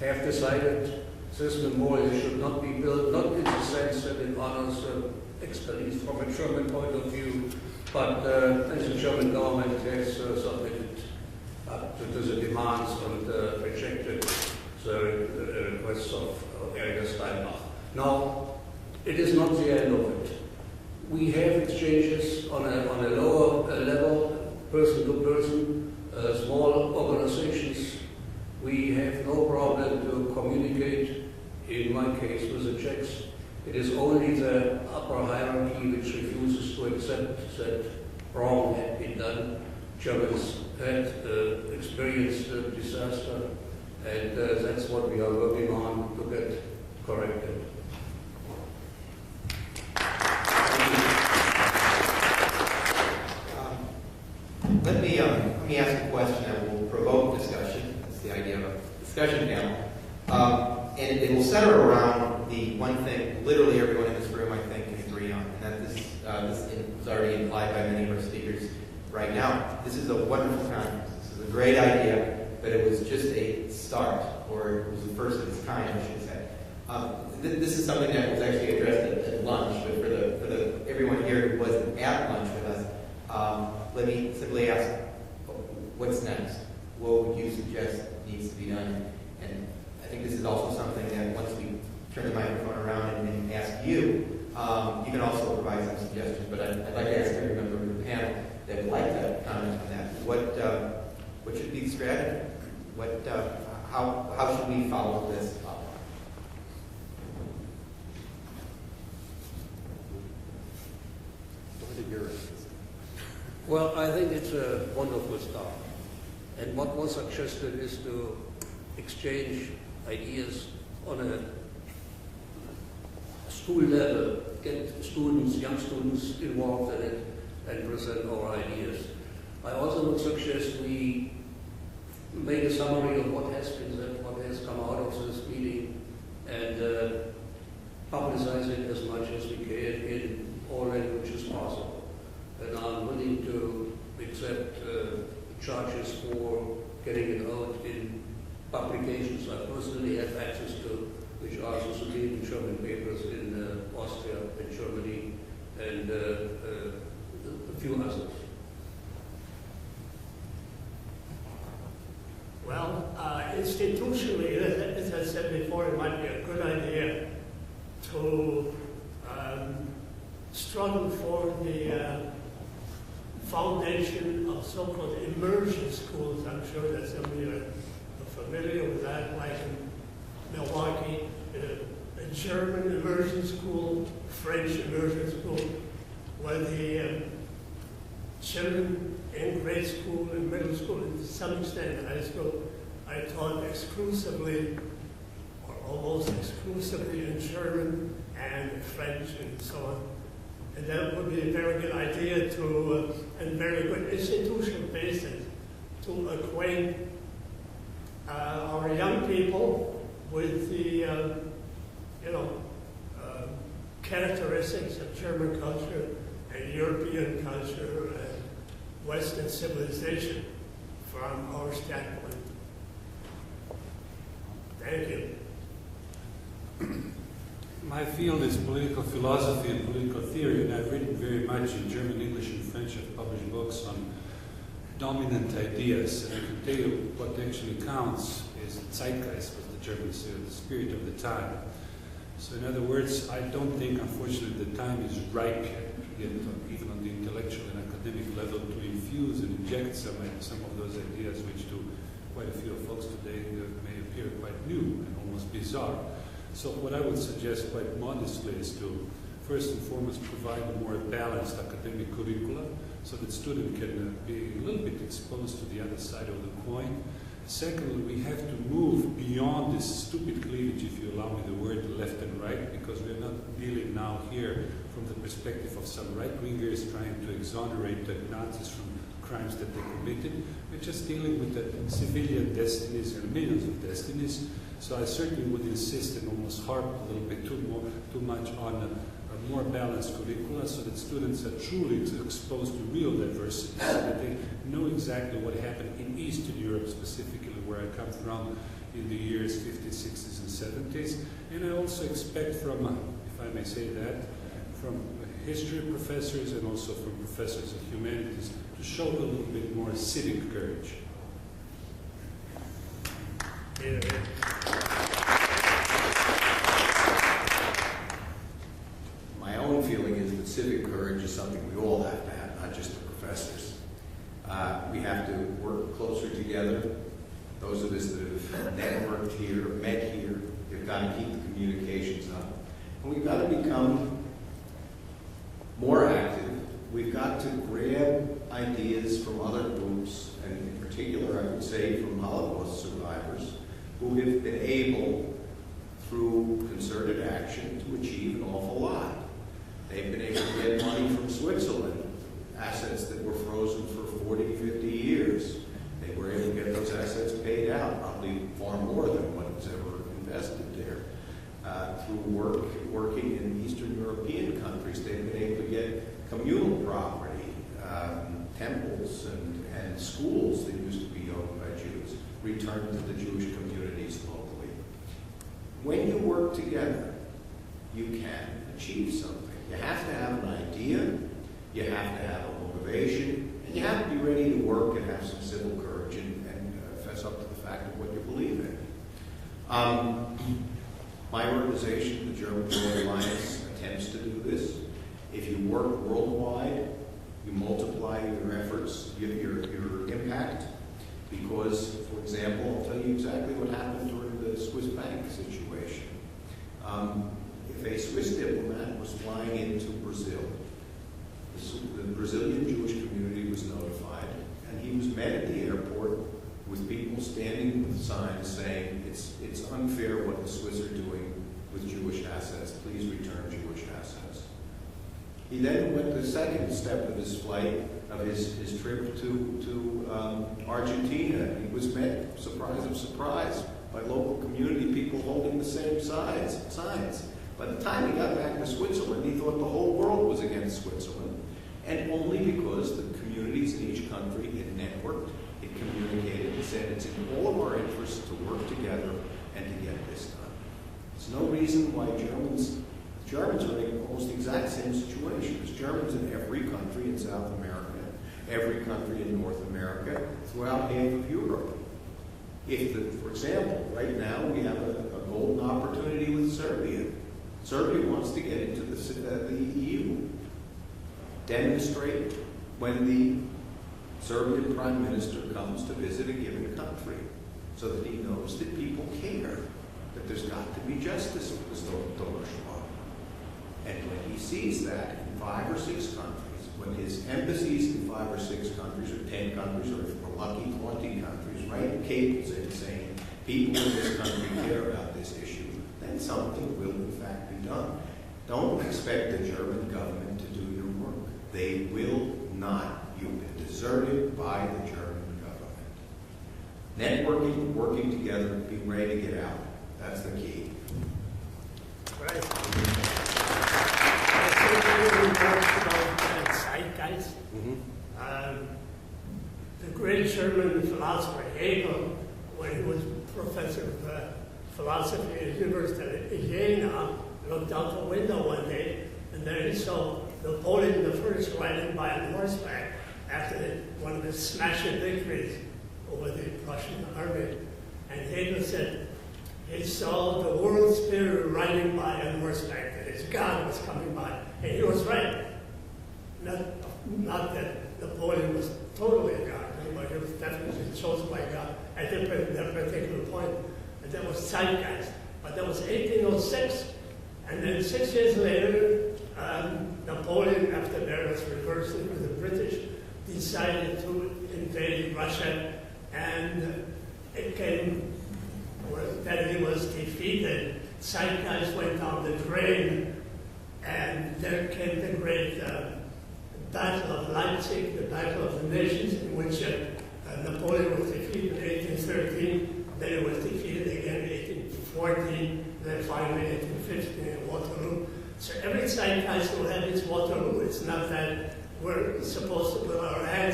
have decided this memorial should not be built, not in the sense that it honors expellees from a German point of view, but as the German government has submitted up to the demands and rejected the requests of Andreas Wesserle. Now, it is not the end of it. We have exchanges on a lower level, person to person, small organizations. We have no problem to communicate, in my case, with the Czechs. It is only the upper hierarchy which refuses to accept that wrong had been done. Germans had experienced a disaster, and that's what we are working on to get corrected. Let me ask a question that will provoke discussion. That's the idea of a discussion panel. And it will center around the one thing literally everyone in this room, I think, can agree on, and that this is already implied by many of our speakers right now. This is a wonderful conference. This is a great idea, but it was just a start, or it was the first of its kind, I should say. This is something that was actually addressed at lunch, but for the everyone here who wasn't at lunch with us, let me simply ask, what's next? What would you suggest needs to be done? And I think this is also something that once we turn the microphone around and ask you, you can also provide some suggestions. But I'd like to ask every member of the panel that would like to comment on that. What should be the strategy? How should we follow this up? Well, I think it's a wonderful start. And what was suggested is to exchange ideas on a school level, get students, young students involved in it, and present our ideas. I also would suggest we make a summary of what has been said, what has come out of this meeting, and publicize it as much as we can in all languages possible. And I'm willing to accept charges for getting it out in publications I personally have access to, which are the leading German papers in Austria and Germany and a few others. Well, institutionally, as I said before, it might be a good idea to struggle for the foundation of so-called immersion schools. I'm sure that some of you are familiar with that, like in Milwaukee, a German immersion school, French immersion school, where the children in grade school and middle school, and to some extent high school, I taught exclusively or almost exclusively in German and French and so on. And that would be a very good idea to, and very good institutional basis to acquaint our young people with the, characteristics of German culture and European culture and Western civilization from our standpoint. Thank you. My field is political philosophy and political theory, and I've written very much in German, English, and French. I've published books on dominant ideas, and I can tell you what actually counts is zeitgeist, was the German say, the spirit of the time. So in other words, I don't think, unfortunately, the time is ripe yet even on the intellectual and academic level, to infuse and inject some of those ideas which to quite a few folks today may appear quite new and almost bizarre. So what I would suggest quite modestly is to first and foremost provide a more balanced academic curricula so that students can be a little bit exposed to the other side of the coin. Secondly, we have to move beyond this stupid cleavage, if you allow me the word, left and right, because we're not dealing now here from the perspective of some right-wingers trying to exonerate the Nazis from crimes that they committed. We're just dealing with the civilian destinies and millions of destinies. So I certainly would insist and almost harp a little bit too much on a more balanced curricula so that students are truly exposed to real diversity, so that they know exactly what happened in Eastern Europe, specifically where I come from, in the years 50s, 1960s and 70s. And I also expect from, if I may say that, from history professors and also from professors of humanities to show a little bit more civic courage. My own feeling is that civic courage is something we all have to have, not just the professors. We have to work closer together. Those of us that have networked here, met here, we've got to keep the communications up. And we've got to become more active. We've got to grab ideas from other groups, and in particular, I would say from Holocaust survivors, who have been able, through concerted action, to achieve an awful lot. They've been able to get money from Switzerland, assets that were frozen for 40, 50 years. They were able to get those assets paid out, probably far more than what was ever invested there. Through working in Eastern European countries, they've been able to get communal property, temples and schools that used to be owned by Jews, returned to the Jewish communities locally. When you work together, you can achieve something. You have to have an idea, you have to have a motivation, and you have to be ready to work and have some civil courage and fess up to the fact of what you believe in. My organization, the German World Alliance, attempts to do this. If you work worldwide, you multiply your efforts, your impact, because, for example, I'll tell you exactly what happened during the Swiss bank situation. If a Swiss diplomat was flying into Brazil, the Brazilian Jewish community was notified, and he was met at the airport with people standing with signs saying, it's unfair what the Swiss are doing with Jewish assets. Please return Jewish assets. He then went the second step of his flight, of his trip to Argentina. He was met, surprise of surprise, by local community people holding the same signs. By the time he got back to Switzerland, he thought the whole world was against Switzerland, and only because the communities in each country had networked, it communicated, and said it's in all of our interests to work together and to get this done. There's no reason why Germans are in almost the exact same situation. There's Germans in every country in South America, every country in North America, throughout half of Europe. For example, right now we have a golden opportunity with Serbia. Serbia wants to get into the EU. Demonstrate when the Serbian Prime Minister comes to visit a given country, so that he knows that people care, that there's got to be justice with this Tomislav. And when he sees that in 5 or 6 countries, when his embassies in 5 or 6 countries, or 10 countries, or if we're lucky, 20 countries, write cables in saying, people in this country care about this issue, then something will in fact be done. Don't expect the German government to do your work. They will not. You've been deserted by the German government. Networking, working together, being ready to get out. That's the key. Right. I think we talked about zeitgeist. The great German philosopher Hegel, when he was professor of philosophy at the University of Jena, looked out the window one day, and there he saw Napoleon I riding by on horseback after one of his smashing victories over the Prussian army. And Hegel said he saw the world spirit riding by on horseback, that his God was coming by. And he was right. Not that Napoleon was totally a God, but he was definitely chosen by God at that particular point. And that was zeitgeist. But that was 1806. And then 6 years later, Napoleon, after there was reversal with the British, decided to invade Russia, and it came that he was defeated. Zeitgeist went down the drain, and there came the great Battle of Leipzig, the Battle of the Nations, in which Napoleon was defeated in 1813, then he was defeated again in 1814, then finally 1815 in Waterloo. So every zeitgeist will have its Waterloo. It's not that we're supposed to put our hands